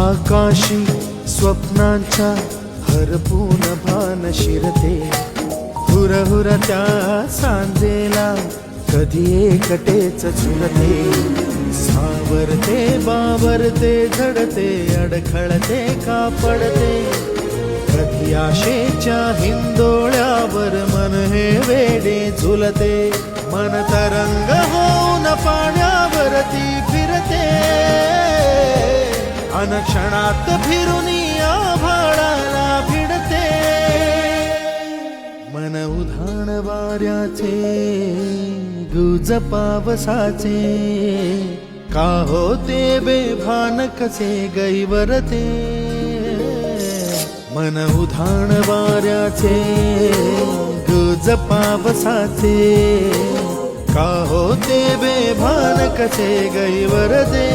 आकाशी स्वप्नांच्या हरपून भान शिरते, हुरहुर त्या सांजेला कधी एकटेच झुरते, सावरते बावरते झडते अडखळते का पडते, कधी आशेच्या हिंदोळ्यावर मन हे वेडे झुलते, मन तरंग होऊन पाण्यावरती फिरते, अनक्षणात फिरून आभाळाला भिडते, मन उधाण वाऱ्याचे गुज पावसाचे, का होते बेभान कसे गैवरते, मन उधाण वाऱ्याचे गुज पावसाचे, का होते बेभान कसे गैवरते।